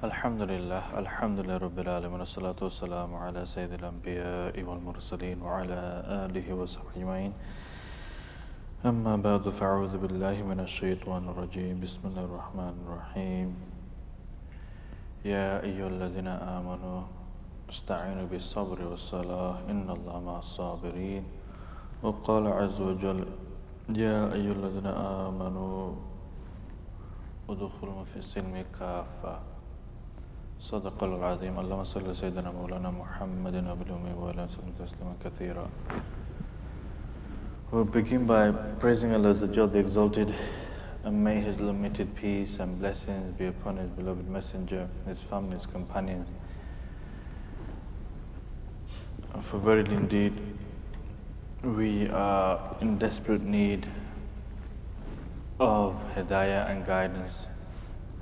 Alhamdulillah Rabbil Alamin, Assalatu wassalamu ala Sayyidil Anbiya'i wal Mursaleen wa ala alihi wa sahbihi ajma'in. Amma ba'du, fa'udhu billahi minash shaitanir rajim. Bismillahir Rahmanir Rahim. Ya ayyuhalladhina amanu ista'inu bis sabri was salah, inna Allaha ma'as sabirin. Wa qala azza wa jalla, Ya ayyuhalladhina amanu udkhulu fi silmi kaffa. صدق العظيم. اللهم صل على سيدنا مولانا محمد وعلى آله وسلم تسليما كثيرا. We'll begin by praising Allah the Exalted, and may His limited peace and blessings be upon His beloved Messenger, His family, His companions. For verily indeed, we are in desperate need of Hidayah and guidance,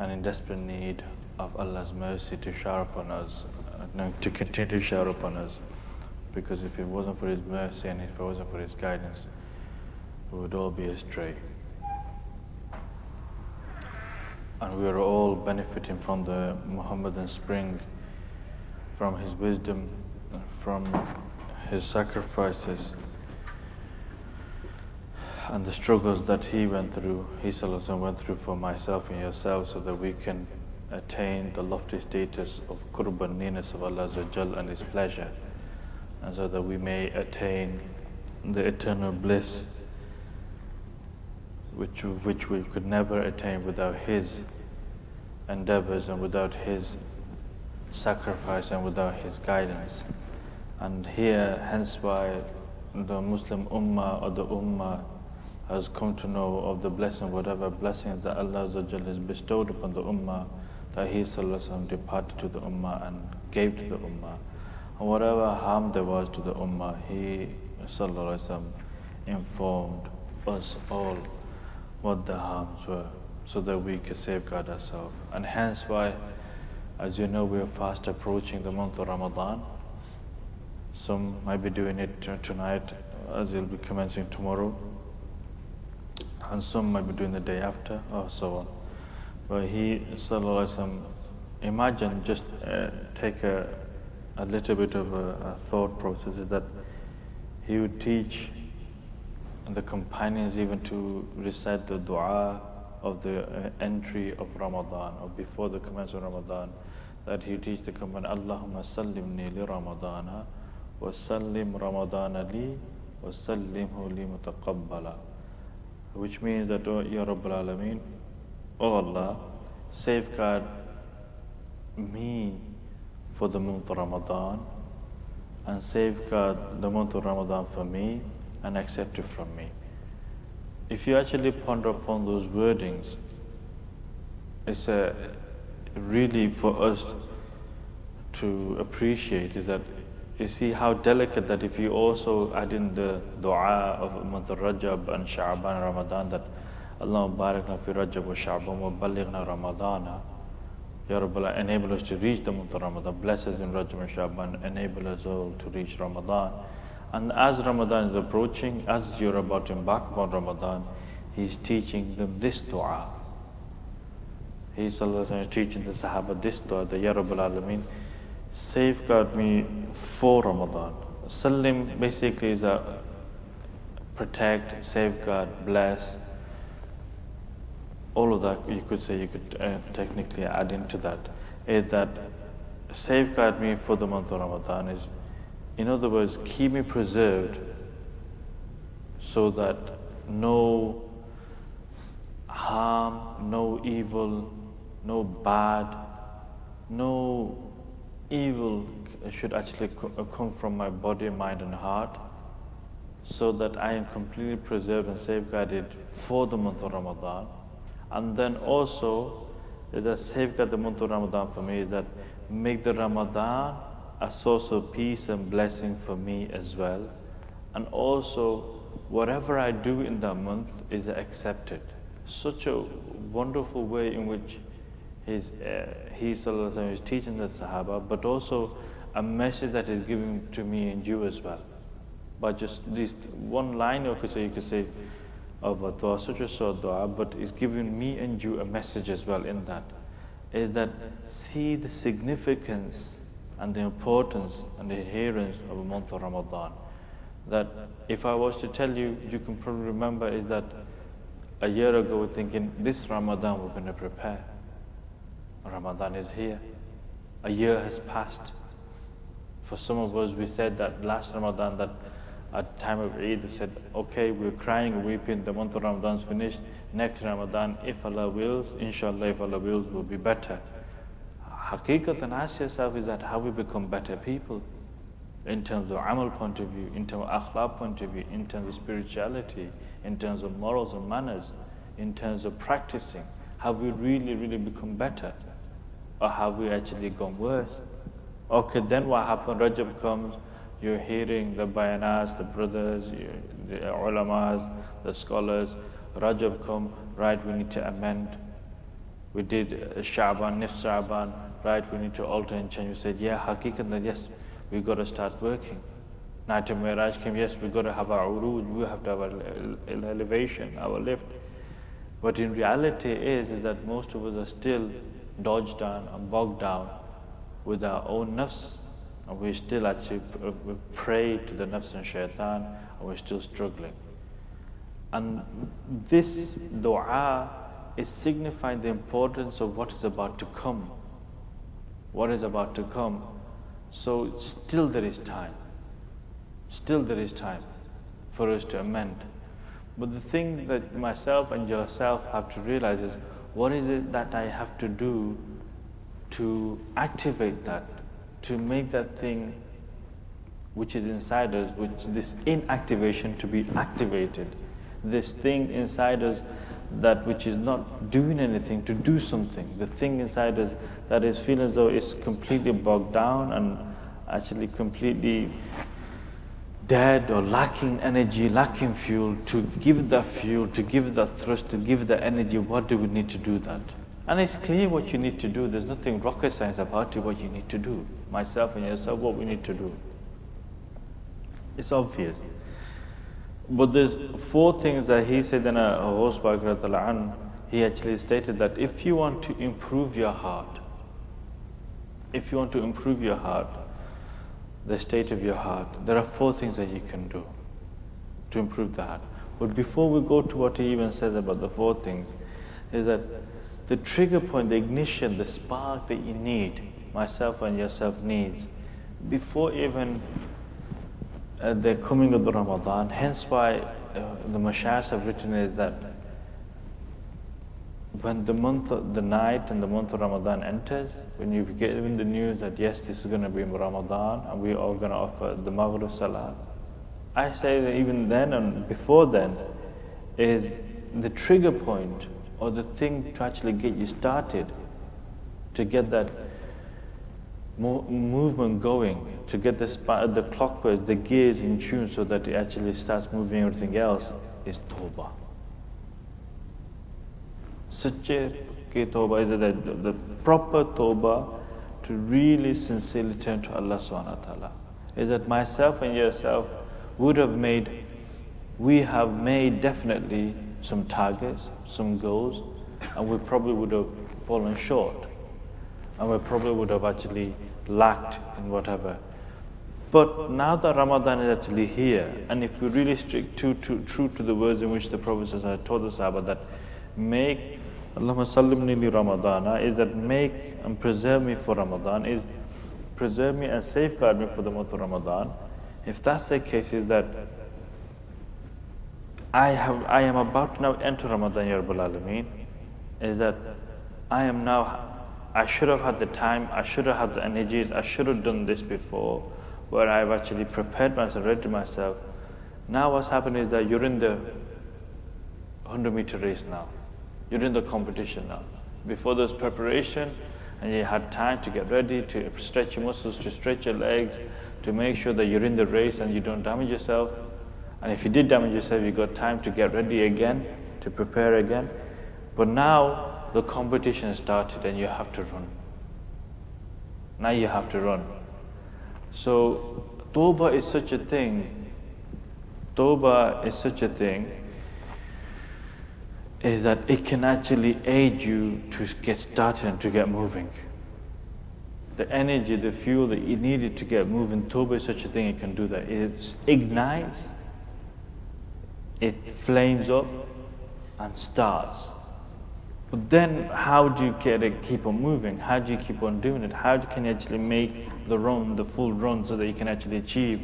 and in desperate need of Allah's mercy to shower upon us, to continue to shower upon us, because if it wasn't for His mercy and if it wasn't for His guidance, we would all be astray. And we are all benefiting from the Muhammadan spring, from His wisdom, from His sacrifices, and the struggles that He went through, He Sallallahu went through for myself and yourself, so that we can attain the lofty status of qurb and nearness of Allah and His pleasure, and so that we may attain the eternal bliss which we could never attain without His endeavors and without His sacrifice and without His guidance. And here, hence why the Muslim Ummah or the Ummah has come to know of the blessing, whatever blessings that Allah has bestowed upon the Ummah, that He Sallallahu departed to the Ummah and gave to the Ummah. And whatever harm there was to the Ummah, He Sallallahu informed us all what the harms were, so that we could safeguard ourselves. And hence why, as you know, we are fast approaching the month of Ramadan. Some might be doing it tonight, as it'll be commencing tomorrow, and some might be doing the day after, or so on. But He Sallallahu imagine, just take a little bit of a thought process, is that He would teach the companions even to recite the dua of the entry of Ramadan, or before the commencement of Ramadan, that He would teach the companions, Allahumma sallimni li Ramadana, wa sallim Ramadana li, wa sallimhu li mutaqabbala. Which means that, oh, Ya Rabbal Alameen, oh Allah, safeguard me for the month of Ramadan, and safeguard the month of Ramadan for me, and accept it from me. If you actually ponder upon those wordings, it's really for us to appreciate, is that you see how delicate that if you also add in the dua of month of Rajab and Sha'ban and Ramadan, that Allahumma barakna fi Rajab wa Sha'ban wa ballighna Ramadana. Ya Rabbal, enable us to reach the month of Ramadan. Bless us in Rajab and Sha'ban. Enable us all to reach Ramadan. And as Ramadan is approaching, as you're about to embark upon Ramadan, He's teaching them this dua. He Sallallahu is teaching the Sahaba this dua, the Ya Rabbal Alameen, safeguard me for Ramadan. Salim basically is a protect, safeguard, bless. All of that you could say, you could technically add into that. Is that safeguard me for the month of Ramadan is, in other words, keep me preserved so that no harm, no evil, no bad, no evil should actually come from my body, mind and heart, so that I am completely preserved and safeguarded for the month of Ramadan. And then also, that safeguard the month of Ramadan for me, is that make the Ramadan a source of peace and blessing for me as well. And also, whatever I do in that month is accepted. Such a wonderful way in which He Sallallahu is teaching the Sahaba, but also a message that is given to me and you as well. By just this one line, you could say, of a dua, such a short dua, but it's giving me and you a message as well in that. is that see the significance and the importance and the adherence of a month of Ramadan. That if I was to tell you, you can probably remember is that a year ago we're thinking, this Ramadan we're going to prepare. Ramadan is here. A year has passed. For some of us, we said that last Ramadan, that at the time of Eid, they said, okay, we're crying, weeping, the month of Ramadan's finished. Next Ramadan, if Allah wills, inshallah, if Allah wills, will be better. Haqiqatan, ask yourself, is that how we become better people? In terms of amal point of view, in terms of akhlaq point of view, in terms of spirituality, in terms of morals and manners, in terms of practicing. Have we really, really become better? Or have we actually gone worse? Okay, then what happened? Rajab comes, you're hearing the bayanas, the brothers, the ulamas, the scholars. Rajab come, right, we need to amend. We did Sha'ban, Nif Sha'ban, right, we need to alter and change. We said, yeah, haqiqatan, yes, we got to start working. Night of Miraj came, yes, we got to have our uruj, we have to have our elevation, our lift. But in reality is that most of us are still dodged down and bogged down with our own nafs, and we still actually pray to the nafs and shaitan, and we're still struggling. And this dua is signifying the importance of what is about to come. What is about to come. So still there is time. Still there is time for us to amend. But the thing that myself and yourself have to realize is, what is it that I have to do to activate that, to make that thing which is inside us, which this inactivation to be activated, this thing inside us that which is not doing anything, to do something, the thing inside us that is feeling as though it's completely bogged down and actually completely dead or lacking energy, lacking fuel, to give it that fuel, to give it that thrust, to give it that energy. What do we need to do that? And it's clear what you need to do. There's nothing rocket science about it, what you need to do. Myself and yourself, what we need to do. It's obvious. But there's 4 things that he said in a Hosbag, he actually stated that if you want to improve your heart, if you want to improve your heart, the state of your heart, there are 4 things that you can do to improve the heart. But before we go to what he even says about the 4 things, is that the trigger point, the ignition, the spark that you need, myself and yourself needs, before even the coming of the Ramadan. Hence why the Mashaykhs have written is that when the night and the month of Ramadan enters, when you get in the news that yes, this is going to be Ramadan and we are going to offer the Maghrib Salah, I say that even then and before then is the trigger point or the thing to actually get you started, to get that movement going, to get the clockwork, the gears in tune so that it actually starts moving everything else, is Tawbah. Sache ki Tawbah is the proper Tawbah, to really sincerely turn to Allah subhanahu wa ta'ala. Is that myself and yourself we have made definitely some targets, some goals, and we probably would have fallen short. And we probably would have actually lacked in whatever. But now that Ramadan is actually here, and if we really stick true to the words in which the Prophet had told the Sahaba that make Allahumma sallimni li Ramadana, is that make and preserve me for Ramadan, is preserve me and safeguard me for the month of Ramadan. If that's the case, is that I am about to now enter Ramadan, Ya Rabbal Alameen, is that I should have had the time, I should have had the energies, I should have done this before, where I've actually prepared myself, ready myself. Now what's happening is that you're in the 100-meter race now. You're in the competition now. Before there's preparation, and you had time to get ready, to stretch your muscles, to stretch your legs, to make sure that you're in the race and you don't damage yourself. And if you did damage yourself, you got time to get ready again, to prepare again. But now the competition started and you have to run. Now you have to run. So Tawbah is such a thing. Tawbah is such a thing, is that it can actually aid you to get started and to get moving. The energy, the fuel that you needed to get moving, Tawbah is such a thing, it can do that. It ignites, it flames up and starts. But then how do you get it, keep on moving? How do you keep on doing it? How can you actually make the run, the full run, so that you can actually achieve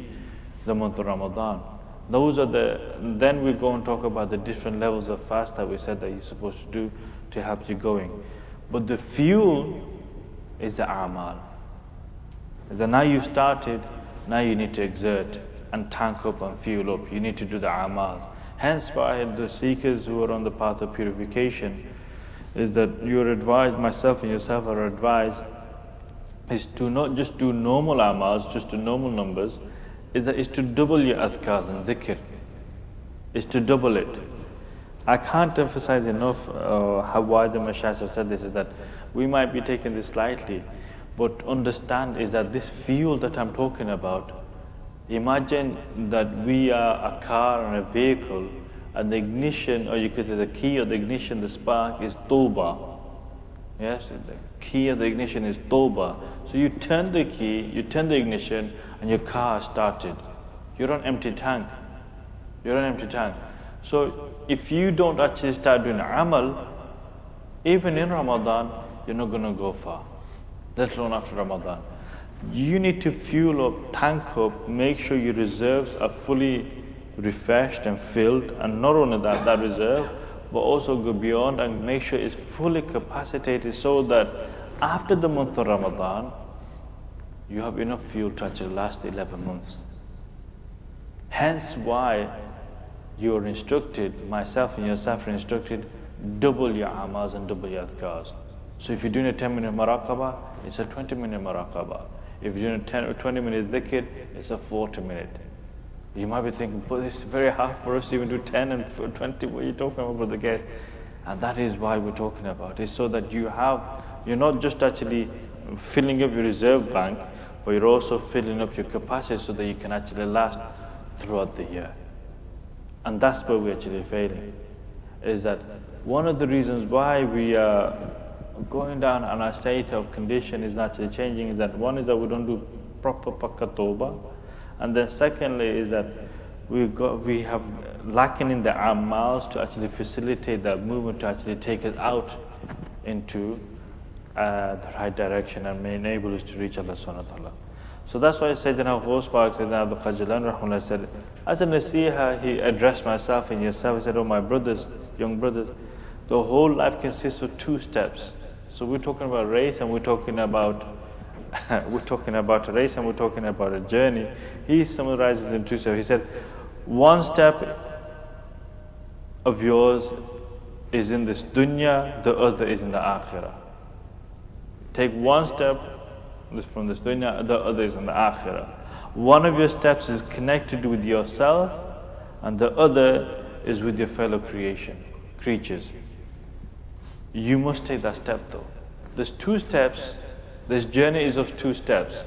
the month of Ramadan? Then we go and talk about the different levels of fast that we said that you're supposed to do to help you going. But the fuel is the a'mal. Then now you've started, now you need to exert and tank up and fuel up. You need to do the a'mal. Hence why the seekers who are on the path of purification is that you're advised, myself and yourself are advised, is to not just do normal amals, just do normal numbers, is to double your adhkar and dhikr, is to double it. I can't emphasize enough how why the Mashayikh have said this, is that we might be taking this slightly, but understand is that this fuel that I'm talking about, imagine that we are a car and a vehicle, and the ignition, or you could say the key or the ignition, the spark is Tawbah. Yes, the key of the ignition is Tawbah. So you turn the key, you turn the ignition, and your car started. You're on empty tank. You're on empty tank. So if you don't actually start doing amal, even in Ramadan, you're not going to go far, let alone after Ramadan. You need to fuel up, tank up, make sure your reserves are fully refreshed and filled, and not only that reserve, but also go beyond and make sure it's fully capacitated, so that after the month of Ramadan, you have enough fuel to actually last 11 months. Hence why you are instructed, myself and yourself are instructed, double your amals and double your adhkars. So if you're doing a 10-minute muraqabah, it's a 20-minute muraqabah. If you're doing a 20-minute dhikr, it's a 40-minute. You might be thinking, but it's very hard for us to even do 10 and 20. What are you talking about, Brother Qais? And that is why we're talking about it, so that you're not just actually filling up your reserve bank, but you're also filling up your capacity so that you can actually last throughout the year. And that's where we're actually failing. Is that one of the reasons why we are going down on our state of condition is actually changing, is that one is that we don't do proper pakka tawbah. And then secondly is that we have lacking in the amals to actually facilitate that movement, to actually take us out into the right direction and may enable us to reach Allah subhanahu wa ta'ala. So that's why Sayyidina Ghaus Pak, Sayyidina Abdul Qadir Jilani rahimahullah said, as a nasiha, he addressed myself and yourself, he said, oh my brothers, young brothers, the whole life consists of 2 steps. So we're talking about race and we're talking about a race and we're talking about a journey. He summarizes in 2 steps. He said, 1 step of yours is in this dunya, the other is in the akhirah. Take 1 step from this dunya, the other is in the akhirah. One of your steps is connected with yourself, and the other is with your fellow creatures. You must take that step though. There's 2 steps. This journey is of 2 steps.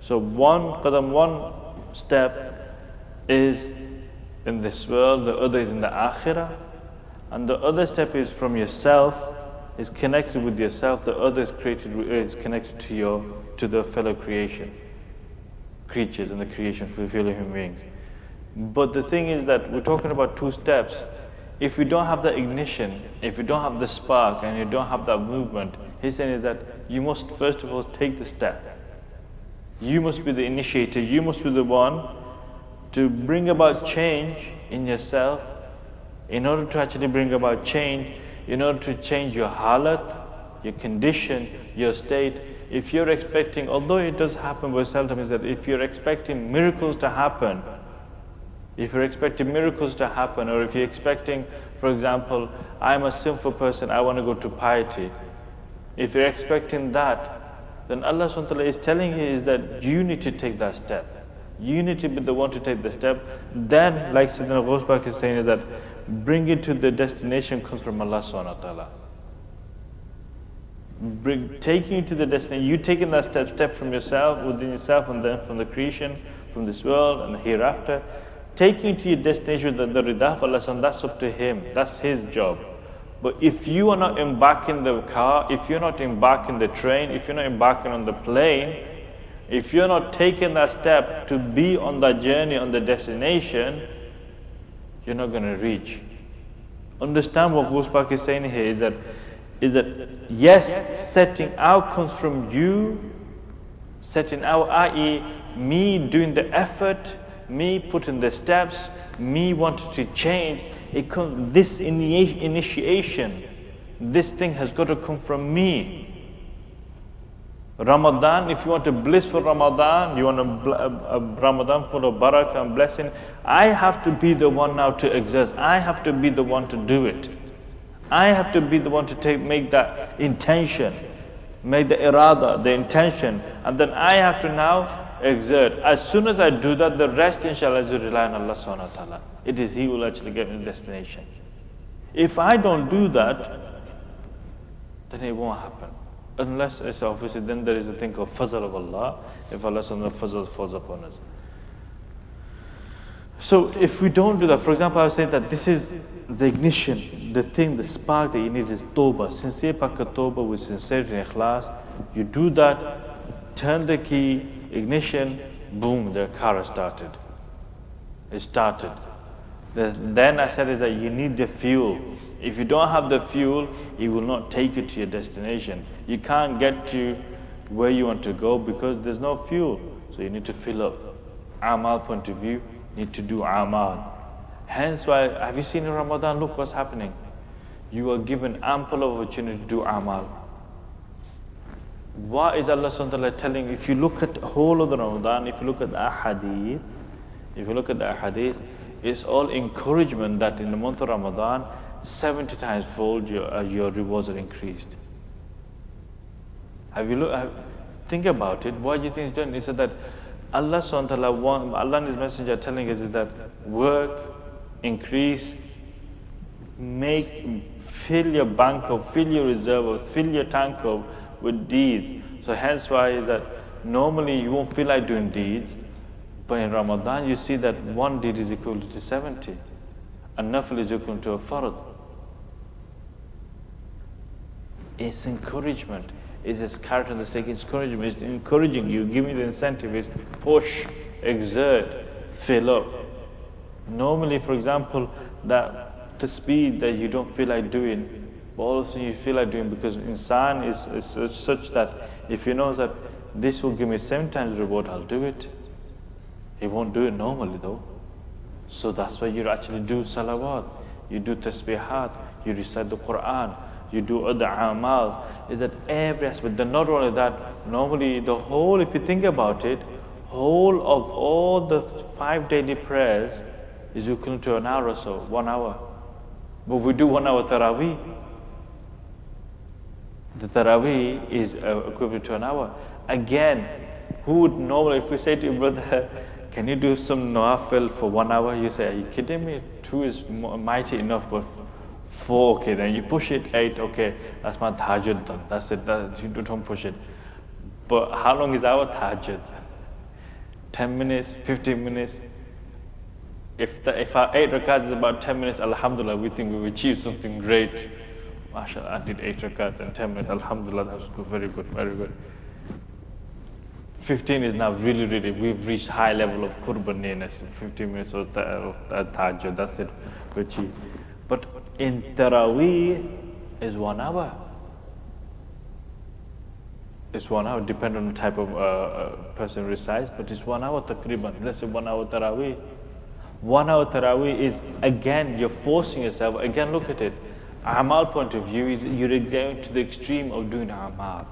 So one step is in this world, the other is in the akhirah, and the other step is from yourself, is connected with yourself, the other is connected to the fellow creatures and the creation, fellow human beings. But the thing is that we're talking about 2 steps. If you don't have the ignition, if you don't have the spark, and you don't have that movement, he's saying is that you must first of all take the step. You must be the initiator, you must be the one to bring about change in yourself. In order to actually bring about change, in order to change your halat, your condition, your state, if you're expecting, although it does happen very seldom, is that if you're expecting miracles to happen, or if you're expecting, for example, I'm a sinful person, I want to go to piety. If you're expecting that, then Allah subhanahu wa ta'ala is telling you is that you need to take that step. You need to be the one to take the step. Then, like Sayyidina Ghaus Pak is saying, is that bring it to the destination comes from Allah subhanahu wa ta'ala. Taking you to the destination, you taking that step from yourself, within yourself, and then from the creation, from this world and the hereafter, taking you to your destination with the Rida of Allah, that's up to Him, that's His job. But if you are not embarking the car, if you're not embarking the train, if you're not embarking on the plane, if you're not taking that step to be on that journey, on the destination, you're not going to reach. Understand what Gusbach is saying here is that yes, setting out comes from you, setting out, i.e., me doing the effort, me putting the steps, me wanting to change. It comes, this initiation, this thing has got to come from me. Ramadan, if you want a blissful Ramadan, you want a Ramadan full of barakah and blessing, I have to be the one now to exert. I have to be the one to do it. I have to be the one to make that intention, make the irada, the intention, and then I have to now exert. As soon as I do that, the rest inshallah is rely on Allah subhanahu wa ta'ala. It is He who will actually get me to the destination. If I don't do that, then it won't happen. Unless it's obviously then there is a thing called fazl of Allah, if Allah subhanahu fazl falls upon us. So if we don't do that, for example, I was saying that this is the ignition, the thing, the spark that you need is tawbah, sincere pakka tawbah with sincerity and ikhlas. You do that, turn the key, ignition, boom, the car has started. It started. Then I said is that you need the fuel. If you don't have the fuel, it will not take you to your destination. You can't get to where you want to go because there's no fuel. So you need to fill up. Amal point of view, you need to do amal. Hence why, have you seen in Ramadan, look what's happening. You are given ample opportunity to do amal. What is Allah subhanahu wa ta'ala telling? If you look at the whole of the Ramadan, if you look at the ahadith, it's all encouragement that in the month of Ramadan, 70 times fold your rewards are increased. Think about it. What do you think is done? He said that Allah subhanahu wa ta'ala, Allah and His Messenger are telling us is that work, increase, fill your bank up, fill your reserve up, fill your tank up with deeds. So hence why is that normally you won't feel like doing deeds, but in Ramadan you see that one deed is equal to 70. And nafil is equal to a fard. It's encouragement. It's characteristic encouragement. It's encouraging you, giving the incentive. It's push, exert, fill up. Normally, for example, that the speed that you don't feel like doing, but all of a sudden you feel like doing because insan is such that if you know that this will give me 7 times reward, I'll do it. He won't do it normally though. So that's why you actually do salawat, you do tasbihat, you recite the Quran, you do other amal. Is that every aspect? Then not only that, normally the whole, if you think about it, whole of all the 5 daily prayers is equivalent to an hour or so, 1 hour. But we do 1 hour taraweeh. The taraweeh is equivalent to an hour. Again, who would normally, if we say to your brother, can you do some nawafil for 1 hour? You say, are you kidding me? 2 is mighty enough, but 4, okay, then you push it, 8, okay, that's my tahajjud done. That's it, you don't push it. But how long is our tahajjud? 10 minutes, 15 minutes? If our 8 rakats is about 10 minutes, alhamdulillah, we think we've achieved something great. MashaAllah, I did 8 rakats and 10 minutes, alhamdulillah, that was good, very good, very good. 15 is now really, we've reached high level of qurbaniyas. 15 minutes of tahajjud, that's it, we achieved. But in Taraweeh is 1 hour. It's 1 hour, depending on the type of person recites, but it's 1 hour takriban. Let's say 1 hour Taraweeh. 1 hour Taraweeh is, again, you're forcing yourself. Again, look at it. Amal point of view is you're going to the extreme of doing amal.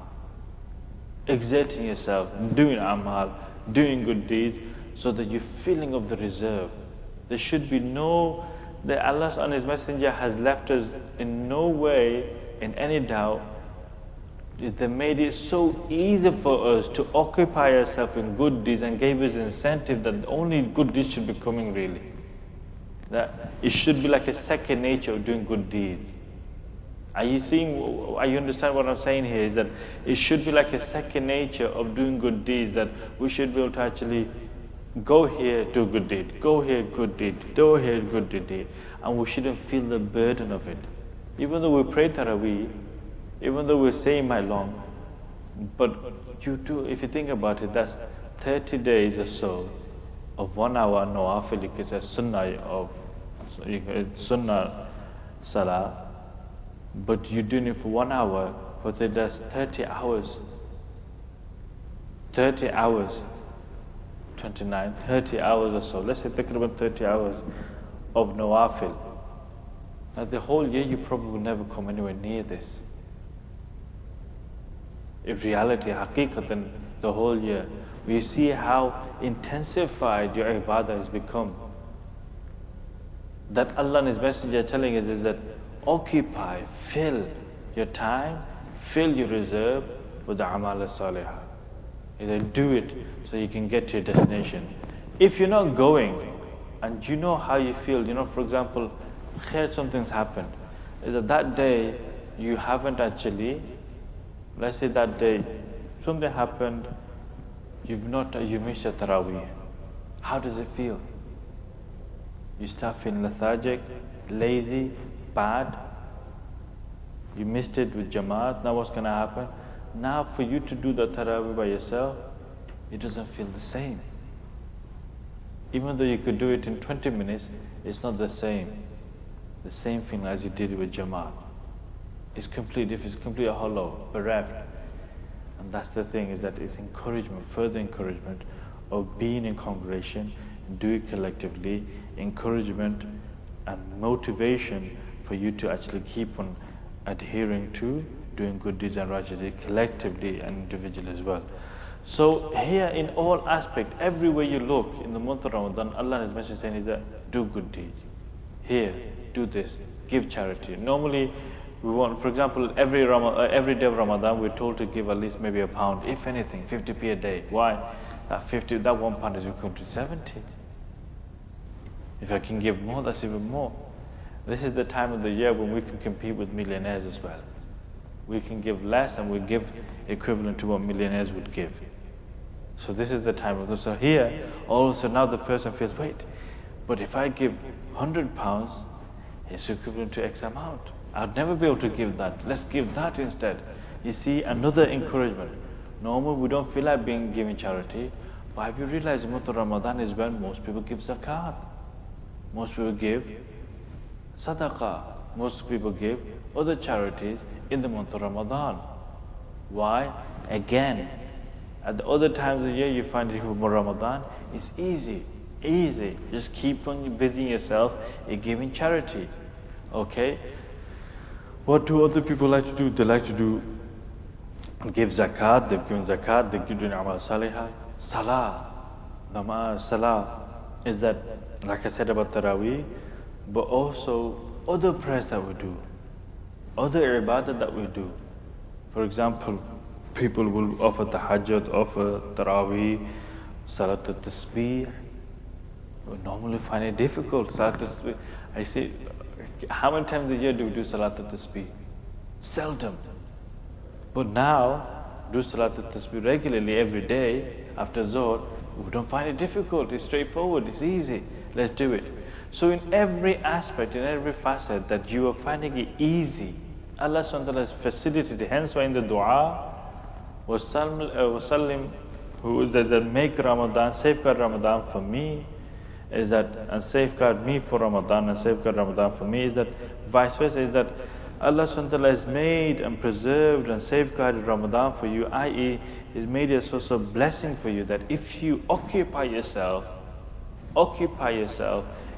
Exerting yourself, doing amal, doing good deeds, so that you're filling up the reserve. There should be that Allah and His Messenger has left us in no way in any doubt. They made it so easy for us to occupy ourselves in good deeds and gave us incentive that only good deeds should be coming really. That it should be like a second nature of doing good deeds. Are you understand what I'm saying here? Is that it should be like a second nature of doing good deeds, that we should be able to actually go here, do good deed, go here, good deed, go here, good deed, and we shouldn't feel the burden of it. Even though we pray Taraweeh, even though we say my long, but you do, if you think about it, that's 30 days or so of 1 hour nawafil, you could say sunnah of sunnah salah, but you're doing it for 1 hour, but that's 30 hours. 30 hours, 29, 30 hours or so. Let's say takriban 30 hours of nawafil. Now the whole year you probably will never come anywhere near this. In reality, haqiqatan, the whole year, we see how intensified your ibadah has become. That Allah and His Messenger are telling us is that occupy, fill your time, fill your reserve with the amal salihah. Either do it so you can get to your destination. If you're not going and you know how you feel, for example, something's happened, is that day you haven't actually, let's say that day something happened, you missed your Taraweeh. How does it feel? You start feeling lethargic, lazy, bad. You missed it with Jamaat. Now what's going to happen? Now for you to do the Taraweeh by yourself, it doesn't feel the same. Even though you could do it in 20 minutes, it's not the same. The same thing as you did with Jamaat. It's completely hollow, bereft. And that's the thing, is that it's encouragement, further encouragement of being in congregation, do it collectively, encouragement and motivation for you to actually keep on adhering to doing good deeds and righteous deeds collectively and individually as well. So here in all aspects, everywhere you look in the month of Ramadan, Allah and His Messenger saying is that do good deeds. Here, do this, give charity. Normally we want, for example, every day of Ramadan we're told to give at least maybe £1, if anything, 50p a day. Why? That £1 is equal to 70. If I can give more, that's even more. This is the time of the year when we can compete with millionaires as well. We can give less and we give equivalent to what millionaires would give. So this is the time of this. So here, also now the person feels, wait, but if I give £100, it's equivalent to X amount. I'd never be able to give that. Let's give that instead. You see, another encouragement. Normally we don't feel like giving charity, but have you realized the month of Ramadan is when most people give zakat. Most people give sadaqah. Most people give other charities in the month of Ramadan. Why? Again, at the other times of the year you find it for Ramadan, it's easy. Just keep on visiting yourself and giving charity. Okay? What do other people like to do? They like to give zakat, they've given zakat, they're doing amal salihah. Salah is that, like I said about Taraweeh, but also other prayers that we do, other ibadah that we do. For example, people will offer tahajjud, offer Taraweeh, Salat al-Tasbih. We normally find it difficult. Salat al-Tasbih, I say, how many times a year do we do Salat al-Tasbih? Seldom. But now, do Salat al-Tasbih regularly every day after Zohr. We don't find it difficult. It's straightforward. It's easy. Let's do it. So in every aspect, in every facet that you are finding it easy, Allah subhanahu wa ta'ala has facilitated. Hence why in the dua, wasallim, who is that make Ramadan, safeguard Ramadan for me, is that, and safeguard me for Ramadan and safeguard Ramadan for me, is that vice versa, is that Allah subhanahu wa ta'ala has made and preserved and safeguarded Ramadan for you, i.e. has made it a source of blessing for you, that if you occupy yourself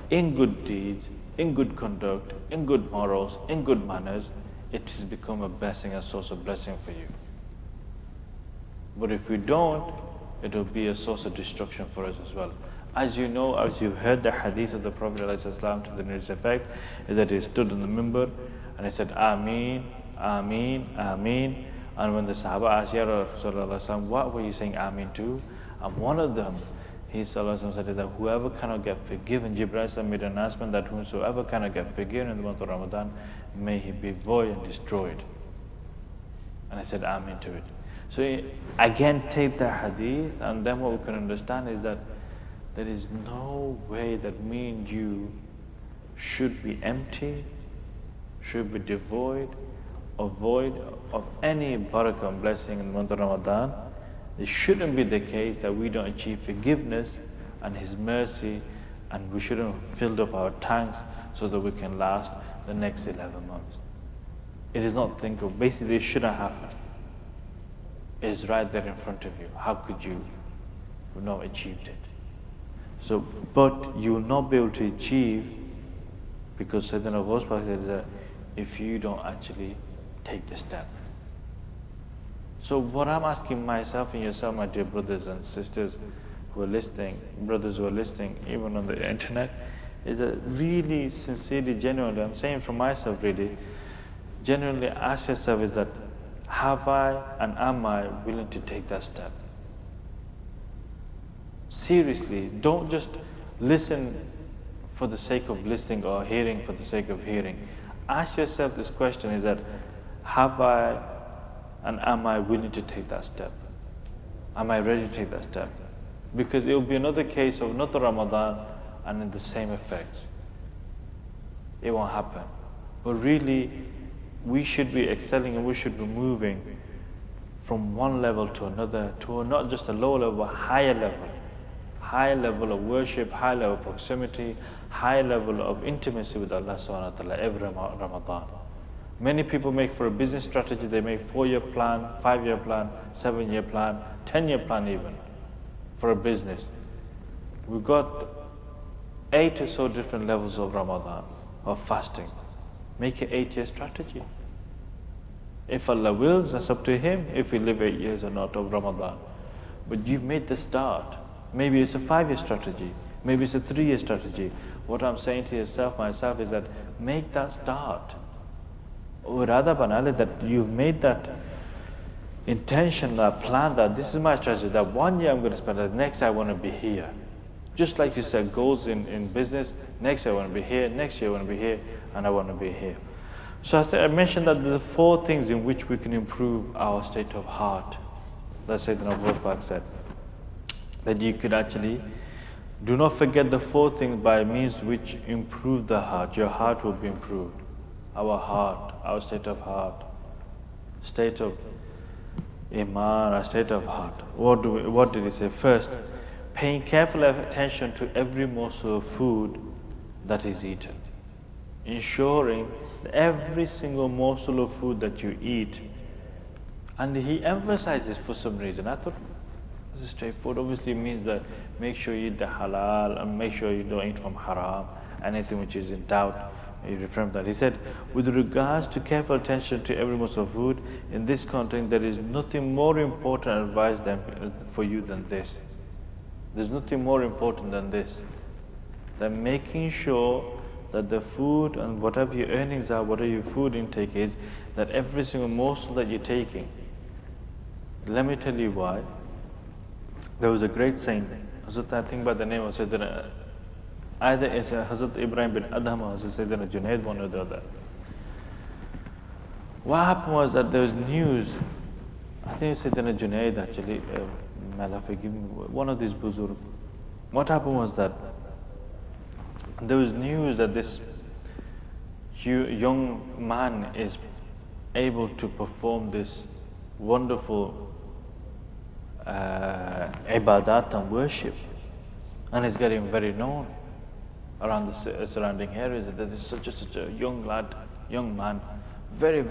in good deeds, in good conduct, in good morals, in good manners, it has become a blessing, a source of blessing for you. But if we don't, it will be a source of destruction for us as well. As you know, as you've heard the hadith of the Prophet ﷺ to the nearest effect, is that he stood on the minbar and he said, Ameen, Ameen, Ameen. And when the Sahaba asked, Ya Rasulullah, what were you saying Ameen to? And one of them, he said that whoever cannot get forgiven, Jibreel made an announcement that whosoever cannot get forgiven in the month of Ramadan, may he be void and destroyed. And I said Ameen to it. So again, take the hadith, and then what we can understand is that there is no way that me and you should be empty, should be devoid of any barakah and blessing in the month of Ramadan. It shouldn't be the case that we don't achieve forgiveness and His mercy, and we shouldn't fill up our tanks so that we can last the next 11 months. It is not thinkable. Basically, it shouldn't happen. It is right there in front of you. How could you have not achieved it? So, but you will not be able to achieve, because Sayyidina Ghawth says that if you don't actually take the step. So what I'm asking myself and yourself, my dear brothers and sisters who are listening, brothers who are listening, even on the internet, is that really, sincerely, genuinely, I'm saying for myself really, genuinely ask yourself is that, have I and am I willing to take that step? Seriously, don't just listen for the sake of listening or hearing for the sake of hearing. Ask yourself this question is that, have I and am I willing to take that step? Am I ready to take that step? Because it will be another case of another Ramadan and in the same effects. It won't happen. But really, we should be excelling and we should be moving from one level to another, to not just a lower level, but higher level of worship, high level of proximity, high level of intimacy with Allah subhanahu wa ta'ala every Ramadan. Many people make for a business strategy, they make 4-year plan, 5-year plan, 7-year plan, 10-year plan even for a business. We've got 8 or so different levels of Ramadan, of fasting. Make an 8-year strategy. If Allah wills, that's up to Him if we live 8 years or not of Ramadan. But you've made the start. Maybe it's a 5-year strategy. Maybe it's a 3-year strategy. What I'm saying to yourself, myself, is that make that start. Irada banale, that you've made that intention, that plan, that this is my strategy, that 1 year I'm going to spend it, next I want to be here. Just like you said, goals in business, next year I want to be here, next year I want to be here, and I want to be here. So I mentioned that there are 4 things in which we can improve our state of heart. That's Sayyidina Ghawth said. That you could actually, do not forget the 4 things by means which improve the heart. Your heart will be improved. Our heart, our state of heart, state of Iman, our state of heart. What did he say? First, paying careful attention to every morsel of food that is eaten. Ensuring that every single morsel of food that you eat, and he emphasizes for some reason. I thought this is straightforward. Obviously, it means that make sure you eat the halal and make sure you don't eat from haram, anything which is in doubt. He refrained that. He said, with regards to careful attention to every morsel of food, in this context, there is nothing more important advice for you than this. There's nothing more important than this. Than making sure that the food and whatever your earnings are, whatever your food intake is, that every single morsel that you're taking. Let me tell you why. There was a great saint, I think by the name of Sayyidina, either it's Hazrat Ibrahim bin Adham or Sayyidina Junaid, one or the other. What happened was that there was news, I think it's Sayyidina Junaid actually, may Allah forgive me, one of these buzurg. What happened was that there was news that this young man is able to perform this wonderful ibadat and worship, and it's getting very known around the surrounding areas that there's such a young lad, young man, very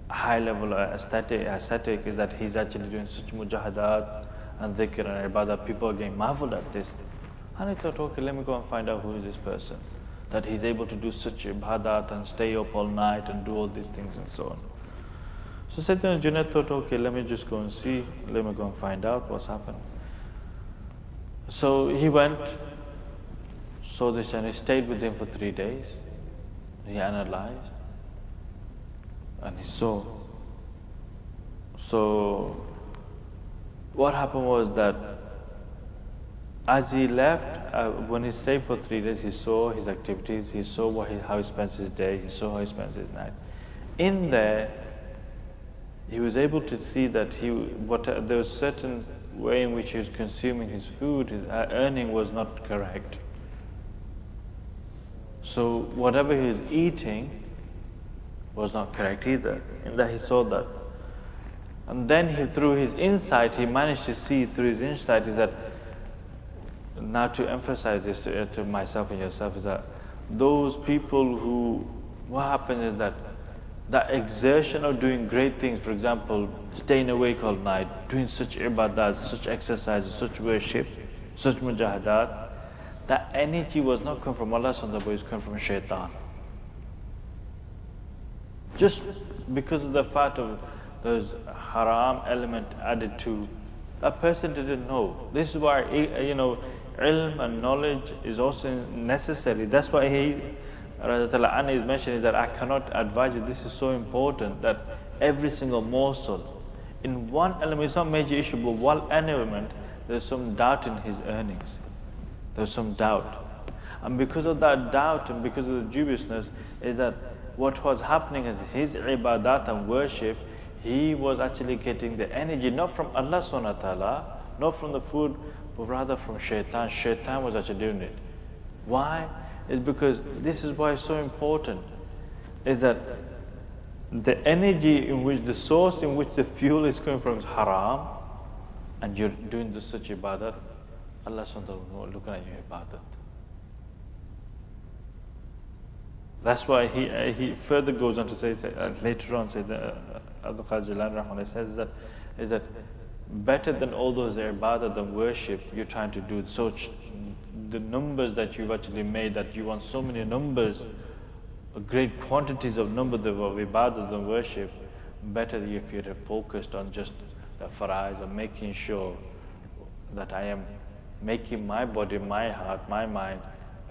high level ascetic, is that he's actually doing such mujahadat and dhikr and ibadah. People are getting marveled at this. And I thought, okay, let me go and find out who is this person, that he's able to do such ibadat and stay up all night and do all these things and so on. So Sayyidina Junaid thought, okay, let me just go and see, let me go and find out what's happened. So he went, saw this and he stayed with him for 3 days. He analyzed and he saw. So what happened was that as he left, when he stayed for 3 days, he saw his activities, he saw how he spends his day, he saw how he spends his night. In there, he was able to see that there was a certain way in which he was consuming his food, his earning was not correct. So whatever he was eating was not correct either. In that he saw that. And then he, through his insight, he managed to see through his insight is that, now to emphasize this to myself and yourself, is that those people who, what happens is that exertion of doing great things, for example, staying awake all night, doing such ibadat, such exercises, such worship, such mujahadat, that energy was not come from Allah subhanahu wa ta'ala, but it was come from shaitan. Just because of the fact of those haram element added to, that person didn't know. This is why, ilm and knowledge is also necessary. That's why he, Anna is mentioning is that I cannot advise you. This is so important that every single morsel, in one element, it's not a major issue, but one element, there's some doubt in his earnings. There's some doubt. And because of that doubt and because of the dubiousness, is that what was happening is his ibadat and worship, he was actually getting the energy, not from Allah subhanahu wa ta'ala, not from the food, but rather from shaitan. Shaitan was actually doing it. Why? Is because this is why it's so important, is that the energy in which, the source in which the fuel is coming from is haram, and you're doing this such ibadat, Allah subhanahu wa ta'ala looking at your ibadat. That's why he further goes on to say later on, Abdul Qadir Jilani Rahman says is that better than all those ibadat and worship you're trying to do, so the numbers that you've actually made, that you want so many numbers, great quantities of numbers of ibadat and worship, better if you're focused on just the faraiz, or making sure that I am making my body, my heart, my mind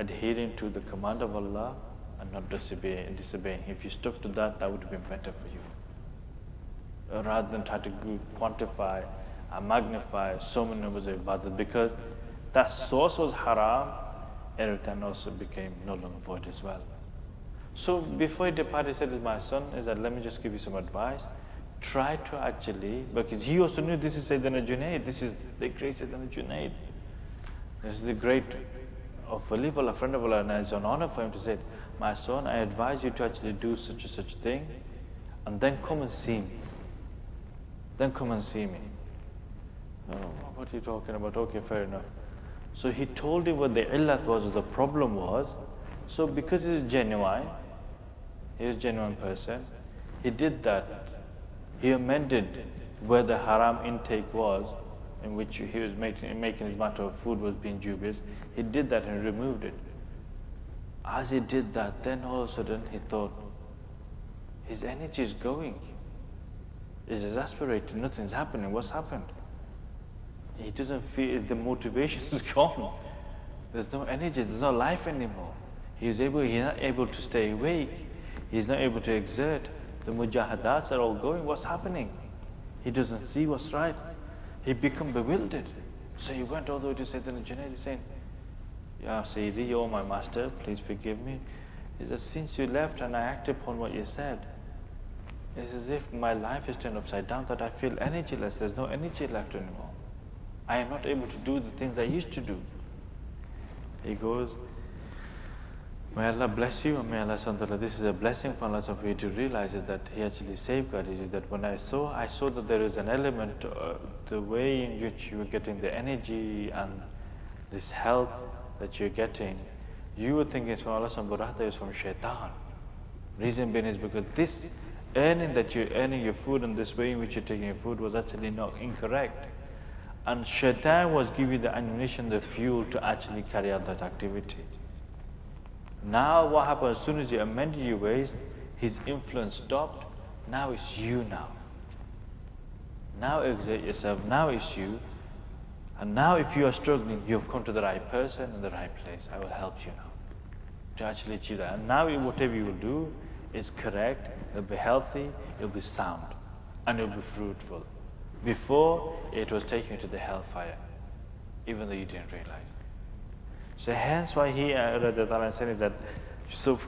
adhering to the command of Allah and not disobeying. If you stuck to that, that would have been better for you. Rather than try to quantify and magnify so many numbers of ibadat, because that source was haram, everything also became no longer void as well. So before he departed, he said to my son, is that let me just give you some advice. Try to actually, because he also knew this is Sayyidina Junaid, this is the great Sayyidina Junaid. This is the great of a friend of Allah, and it's an honor for him to say, my son, I advise you to actually do such and such thing, and then come and see me. Then come and see me. Oh, what are you talking about? Okay, fair enough. So he told him what the illat was, what the problem was. So because he's genuine, he was a genuine person, he did that. He amended where the haram intake was, in which he was making his matter of food was being dubious. He did that and removed it. As he did that, then all of a sudden he thought, his energy is going. He's exasperated, nothing's happening. What's happened? He doesn't feel, the motivation is gone. There's no energy, there's no life anymore. He's not able to stay awake. He's not able to exert. The mujahadats are all going. What's happening? He doesn't see what's right. He become bewildered. So he went all the way to Sayyidina Junaid, saying, Ya Sayyidi, oh my master, please forgive me. He said, since you left and I acted upon what you said, it's as if my life is turned upside down, that I feel energyless. There's no energy left anymore. I am not able to do the things I used to do. He goes, may Allah bless you, and may Allah subhanahu wa ta'ala, this is a blessing for Allah for you to realize it, that He actually safeguarded you. That when I saw that there is an element, the way in which you are getting the energy and this health that you're getting, you were thinking it's from Allah subhanahu wa ta'ala, it's from shaitan. Reason being is because this earning that you're earning your food and this way in which you're taking your food was actually not incorrect. And shaitan was giving you the ammunition, the fuel to actually carry out that activity. Now what happens, as soon as you amended your ways, his influence stopped. Now it's you now. Now exert yourself, now it's you. And now if you are struggling, you have come to the right person and the right place. I will help you now to actually achieve that. And now whatever you will do is correct, it will be healthy, it will be sound, and it will be fruitful. Before, it was taking you to the hellfire, even though you didn't realize. So hence why he said is that, so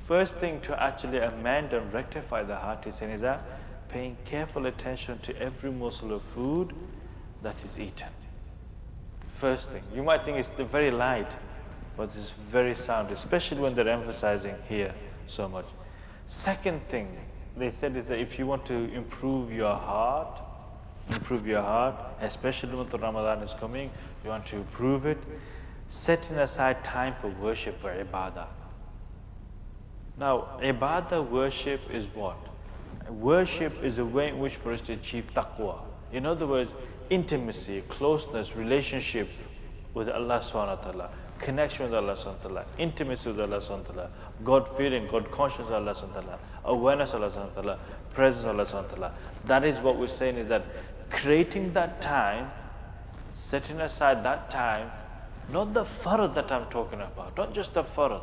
first thing to actually amend and rectify the heart, he said, is that paying careful attention to every morsel of food that is eaten. First thing. You might think it's very light. but it's very sound, especially when they're emphasizing here so much. Second thing they said is that if you want to improve your heart, especially when the Ramadan is coming, you want to improve it, setting aside time for worship, for ibadah. Now, ibadah, worship is what? Worship is a way in which for us to achieve taqwa. In other words, intimacy, closeness, relationship with Allah subhanahu wa ta'ala, connection with Allah subhanahu wa ta'ala, intimacy with Allah subhanahu wa ta'ala, God-fearing, God-conscious Allah subhanahu wa ta'ala, awareness of Allah subhanahu wa ta'ala, presence of Allah subhanahu wa ta'ala. That is what we're saying, is that creating that time, setting aside that time, not the farad that I'm talking about, not just the farad,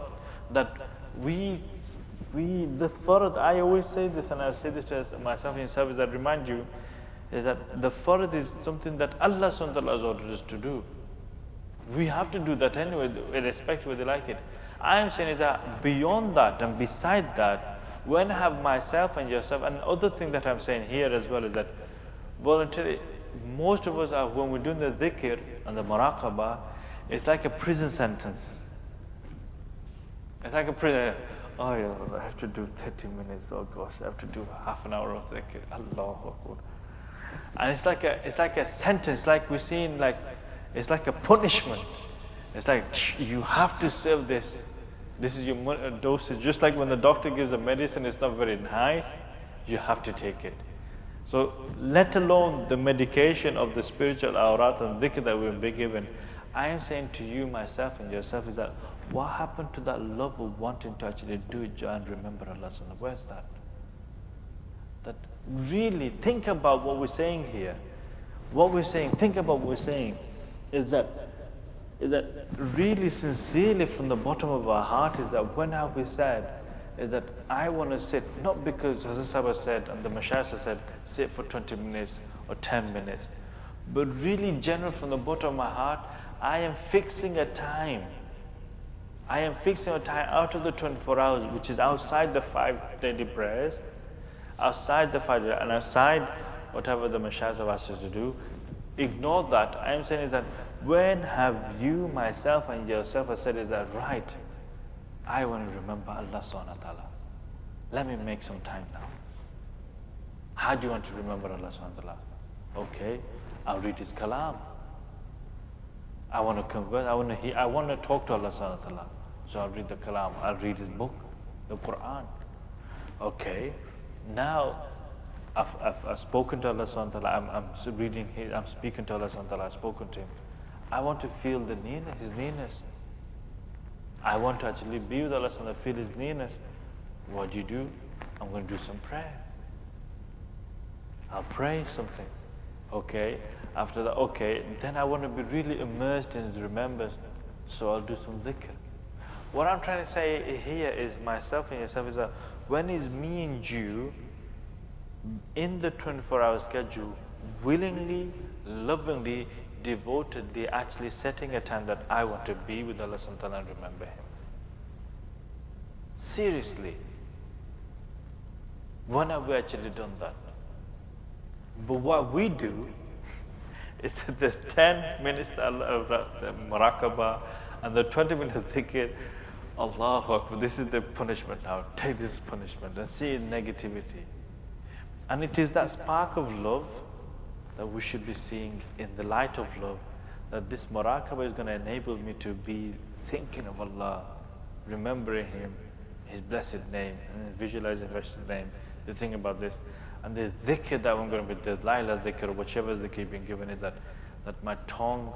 that the farad, I always say this, and I say this to myself in service, that remind you, is that the farad is something that Allah subhanahu wa ta'ala has ordered us to do. We have to do that anyway, irrespective whether they like it. I am saying is that beyond that and beside that, when I have myself and yourself, and other thing that I'm saying here as well is that voluntarily, most of us are, when we're doing the dhikr and the muraqabah, it's like a prison sentence. It's like a prison. Oh yeah, I have to do 30 minutes. Oh gosh, I have to do half an hour of dhikr. Allahu Akbar. And it's like a sentence, like we're seeing, like it's like a punishment. It's like you have to serve this. This is your dosage. Just like when the doctor gives a medicine, it's not very nice. You have to take it. So let alone the medication of the spiritual awrat and dhikr that we've been given, I am saying to you, myself and yourself, is that what happened to that love of wanting to actually do it and remember Allah subhanahu? Where's that? That really think about what we're saying here. What we're saying, think about what we're saying, is that really sincerely from the bottom of our heart, is that when have we said, is that I want to sit, not because Hazrat Sahaba said and the Mashayikh said, sit for 20 minutes or 10 minutes, but really genuine from the bottom of my heart, I am fixing a time. I am fixing a time out of the 24 hours, which is outside the 5 daily prayers, outside the 5 and outside whatever the Mashayikh have asked us to do. Ignore that. I am saying is that when have you, myself and yourself have said is that, right, I want to remember Allah subhanahu wa ta'ala. Let me make some time now. How do you want to remember Allah subhanahu wa ta'ala? Okay, I'll read His kalam. I want to converse, I want to talk to Allah subhanahu wa ta'ala. So I'll read the kalam, I'll read His book, the Quran. Okay, now I've spoken to Allah subhanahu wa ta'ala, I'm reading, I'm speaking to Allah subhanahu wa ta'ala, I've spoken to Him. I want to feel the nearness, His nearness. I want to actually be with Allah subhanahu wa ta'ala, feel His nearness. What do you do? I'm going to do some prayer. I'll pray something. Okay, after that, okay, then I want to be really immersed in His remembrance, so I'll do some dhikr. What I'm trying to say here is myself and yourself is that when is me and you in the 24-hour schedule willingly, lovingly, devotedly actually setting a time that I want to be with Allah subhanahu wa ta'ala and remember Him. Seriously. When have we actually done that? But what we do is that the 10 minutes of muraqabah and the 20 minutes of dhikr, Allahu Akbar, this is the punishment now. Take this punishment and see negativity. And it is that spark of love that we should be seeing in the light of love, that this muraqabah is going to enable me to be thinking of Allah, remembering Him, His blessed name, and visualizing His blessed name, to think about this. And the dhikr that I'm going to be, the Laila dhikr, whichever dhikr you've been given, is that my tongue,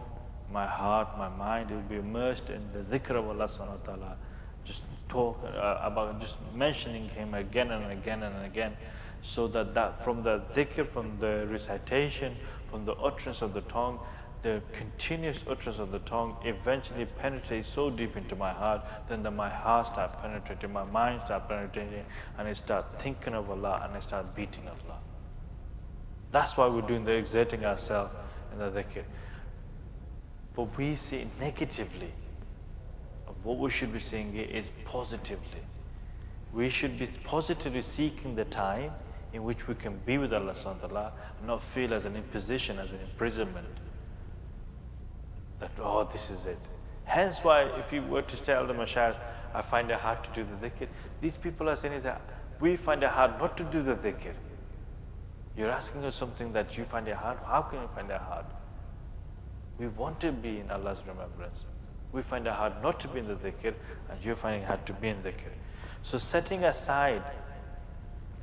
my heart, my mind will be immersed in the dhikr of Allah subhanahu wa ta'ala. Just talk about, just mentioning Him again and again and again, so that from the dhikr, from the recitation, from the utterance of the tongue, the continuous utterance of the tongue eventually penetrates so deep into my heart, then my heart starts penetrating, my mind starts penetrating, and I start thinking of Allah and I start beating Allah. That's why we're doing the exerting ourselves in the dhikr. But we see it negatively. What we should be saying here is positively. We should be positively seeking the time in which we can be with Allah subhanahu wa ta'ala and not feel as an imposition, as an imprisonment. That, oh, this is it. Hence why if you were to tell the mashayikh, I find it hard to do the dhikr, these people are saying is that we find it hard not to do the dhikr. You're asking us something that you find it hard. How can you find it hard? We want to be in Allah's remembrance. We find it hard not to be in the dhikr, and you're finding it hard to be in dhikr. So setting aside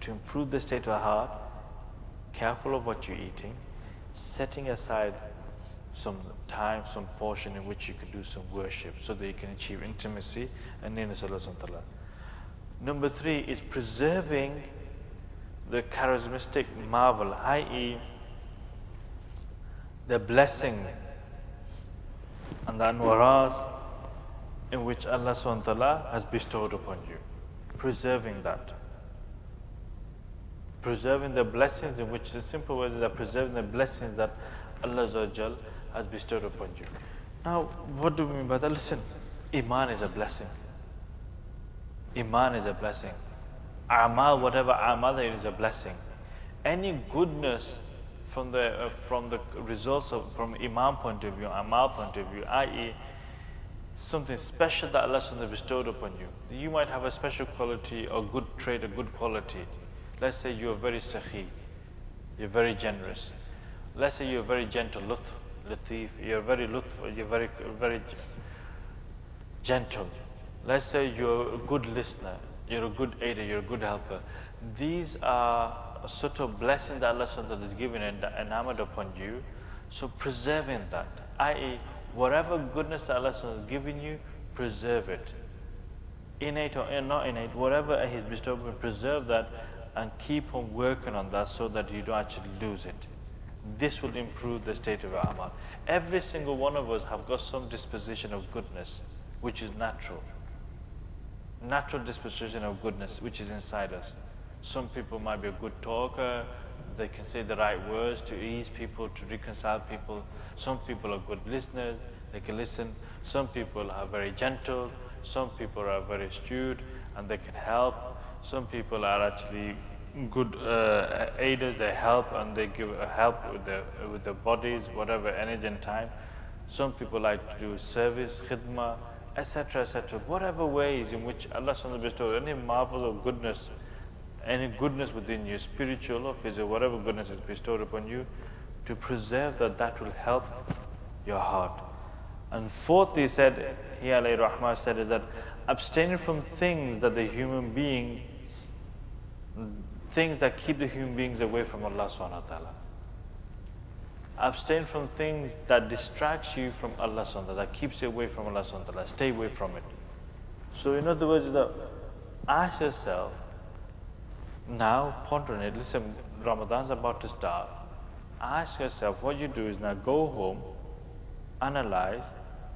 to improve the state of the heart, careful of what you're eating, setting aside some time, some portion in which you can do some worship so that you can achieve intimacy and nearness to Allah subhanahu wa ta'ala. Number 3 is preserving the charismatic marvel, i.e. the blessing and the anwaras in which Allah subhanahu wa ta'ala has bestowed upon you. Preserving that. Preserving the blessings in which, the simple word is that preserving the blessings that Allah Azza wa Jal has bestowed upon you. Now, what do we mean by that? Listen, Iman is a blessing. Iman is a blessing. Amal, whatever amal there is a blessing. Any goodness from the results of, from Iman point of view, Amal point of view, i.e. something special that Allah has bestowed upon you. You might have a special quality or good trait, a good quality. Let's say you're very sakhi, you're very generous. Let's say you're very gentle, latif, you're very very gentle. Let's say you're a good listener, you're a good aider, you're a good helper. These are a sort of blessing that Allah has given and enamored upon you. So preserving that, i.e. whatever goodness that Allah has given you, preserve it. Innate or not innate, whatever He's bestowed, preserve that and keep on working on that so that you don't actually lose it. This will improve the state of your amal. Every single one of us have got some disposition of goodness, which is natural. Natural disposition of goodness, which is inside us. Some people might be a good talker, they can say the right words to ease people, to reconcile people. Some people are good listeners, they can listen. Some people are very gentle, some people are very astute and they can help. Some people are actually good aiders, they help and they give help with their bodies, whatever energy and time. Some people like to do service, khidmah, etc., etc. Whatever ways in which Allah SWT bestowed any marvel of goodness, any goodness within you, spiritual or physical, whatever goodness is bestowed upon you, to preserve that, that will help your heart. And fourthly, he said, he alayhi rahmah said, is that abstaining from things that the human being, things that keep the human beings away from Allah subhanahu wa ta'ala. Abstain from things that distracts you from Allah subhanahu wa ta'ala, that keeps you away from Allah subhanahu wa ta'ala. Stay away from it. So in other words, ask yourself, now ponder on it. Listen, Ramadan's about to start. Ask yourself, what you do is now go home, analyze,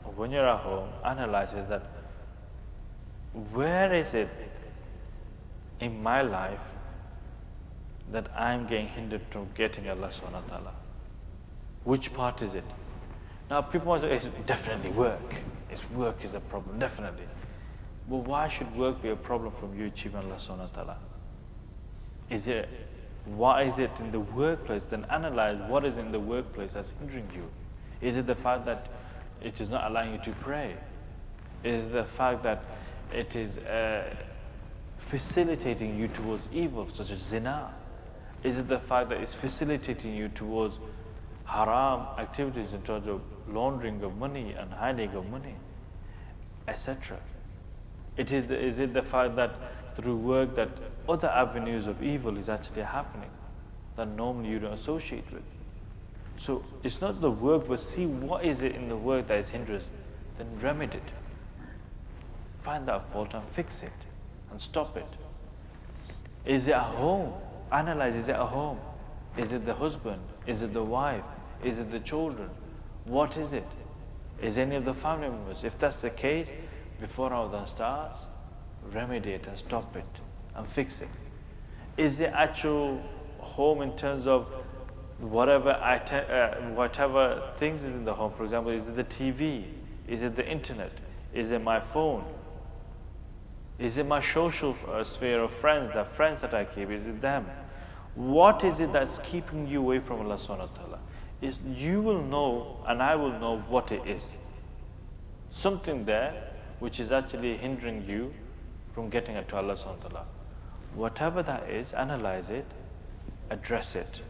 or when you're at home, analyze is that, where is it in my life that I'm getting hindered from getting Allah subhanahu wa ta'ala? Which part is it? Now people might say, it's definitely work. It's work is a problem, definitely. Well, why should work be a problem from you achieving Allah subhanahu wa ta'ala? Why is it in the workplace? Then analyze what is in the workplace that's hindering you. Is it the fact that it is not allowing you to pray? Is it the fact that it is facilitating you towards evil, such as zina? Is it the fact that it's facilitating you towards haram activities in terms of laundering of money and hiding of money, etc.? Is it the fact that through work that other avenues of evil is actually happening that normally you don't associate with? So it's not the work, but see what is it in the work that is hindrance, then remedy it. Find that fault and fix it and stop it. Is it at home? Analyze, is it at home? Is it the husband? Is it the wife? Is it the children? What is it? Is any of the family members? If that's the case, before Ramadan starts, remedy it and stop it and fix it. Is the actual home in terms of whatever things is in the home? For example, is it the TV? Is it the internet? Is it my phone? Is it my social sphere of friends, the friends that I keep? Is it them? What is it that's keeping you away from Allah subhanahu wa ta'ala? You will know and I will know what it is. something there which is actually hindering you from getting it to Allah subhanahu wa ta'ala. Whatever that is, analyze it, address it.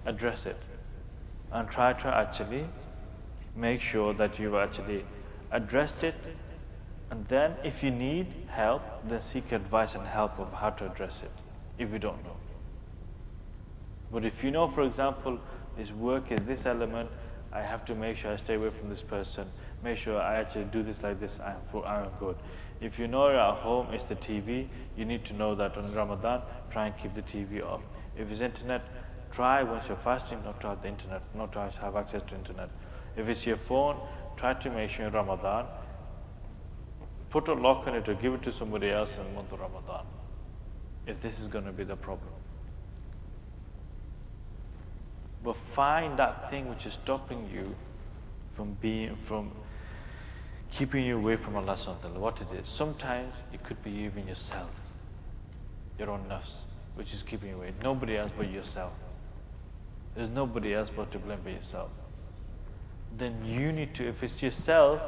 Address it. And try to actually make sure that you've actually addressed it. And then if you need help, then seek advice and help of how to address it, if you don't know. But if you know, for example, this work is this element, I have to make sure I stay away from this person, make sure I actually do this like this, I'm good. If you know at home it's the TV, you need to know that on Ramadan, try and keep the TV off. If it's internet, try once you're fasting not to have the internet, not to have access to internet. If it's your phone, try to make sure in Ramadan, put a lock on it or give it to somebody else in the month of Ramadan, if this is going to be the problem. But find that thing which is stopping you from keeping you away from Allah subhanahu wa ta'ala. What is it? Sometimes it could be even yourself, your own nafs, which is keeping you away. Nobody else but yourself. There's nobody else but to blame but yourself. Then you need to, if it's yourself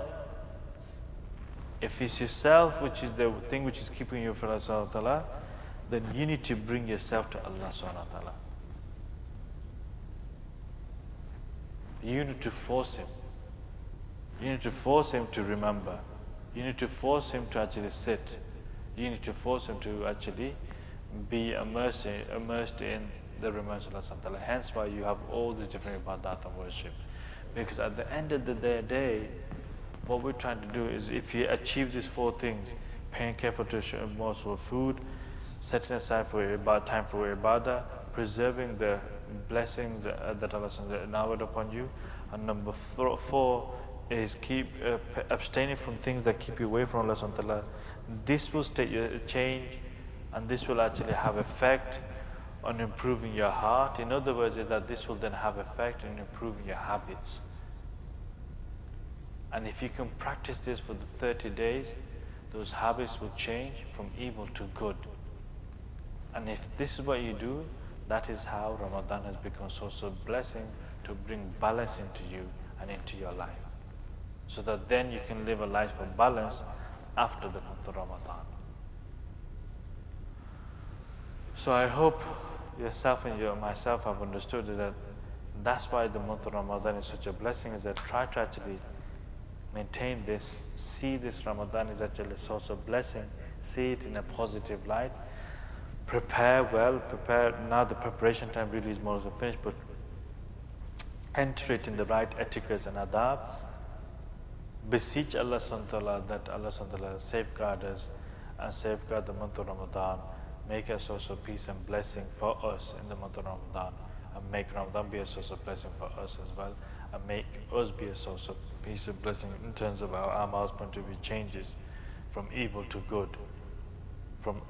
which is the thing which is keeping you from Allah subhanahu wa ta'ala, then you need to bring yourself to Allah subhanahu wa ta'ala. You need to force him. You need to force him to remember. You need to force him to actually sit. You need to force him to actually be immersed in the remembrance of Allah subhanahu wa ta'ala. Hence why you have all these different ibadat and worship. Because at the end of the day, what we're trying to do is, if you achieve these four things, paying careful to most for food, setting aside for time for ibadah, preserving the blessings that Allah nawad upon you, and number 4 is keep abstaining from things that keep you away from Allah subhanahu wa ta'ala. This will change, and this will actually have effect on improving your heart. In other words, is that this will then have effect on improving your habits. And if you can practice this for the 30 days, those habits will change from evil to good. And if this is what you do, that is how Ramadan has become a source of blessing to bring balance into you and into your life. So that then you can live a life of balance after the month of Ramadan. So I hope yourself and myself have understood that that's why the month of Ramadan is such a blessing, is that try to actually maintain this, see this Ramadan is actually a source of blessing, see it in a positive light, prepare well, now the preparation time really is more or less finished, but enter it in the right etiquettes and adab, beseech Allah subhanahu wa ta'ala that Allah subhanahu wa ta'ala safeguard us and safeguard the month of Ramadan, make a source of peace and blessing for us in the month of Ramadan, and make Ramadan be a source of blessing for us as well, and make us be a source of peace and blessing in terms of our amal's point of view changes from evil to good, from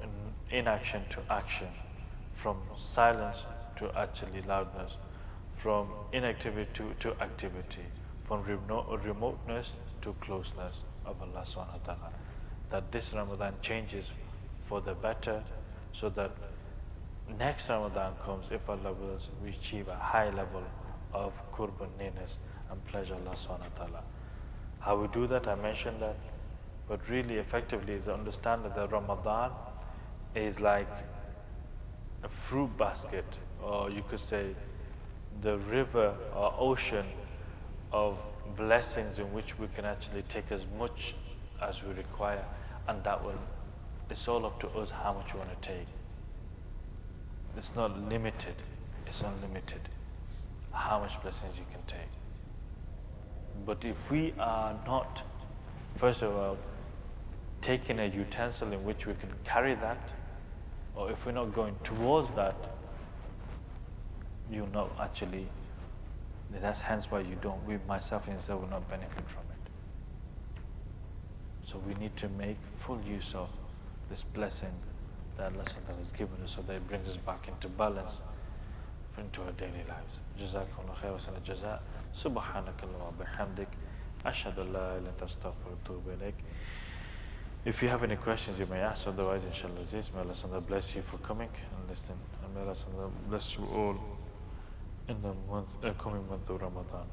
inaction to action, from silence to actually loudness, from inactivity to activity, from remoteness to closeness of Allah subhanahu wa ta'ala. That this Ramadan changes for the better, so that next Ramadan comes, if Allah wills, we achieve a high level of qurban, nearness and pleasure Allah subhanahu wa ta'ala. How we do that, I mentioned that, but really effectively is to understand that the Ramadan is like a fruit basket, or you could say the river or ocean of blessings in which we can actually take as much as we require, and that will, it's all up to us how much you want to take. It's not limited, it's unlimited how much blessings you can take. But if we are not, first of all, taking a utensil in which we can carry that, or if we're not going towards that, you'll not actually, that's hence why you don't, myself and yourself will not benefit from it. So we need to make full use of this blessing that Allah has given us, so that it brings us back into balance into our daily lives. Jazakumullah khair wa sallallahu jaza. Subhanakallah wa bihamdik. Ashhadu an la ilaha illa anta astaghfiruka wa atubu ilaik. If you have any questions, you may ask. Otherwise, inshallah, Aziz, may Allah bless you for coming and listening. And may Allah bless you all in the coming month of Ramadan.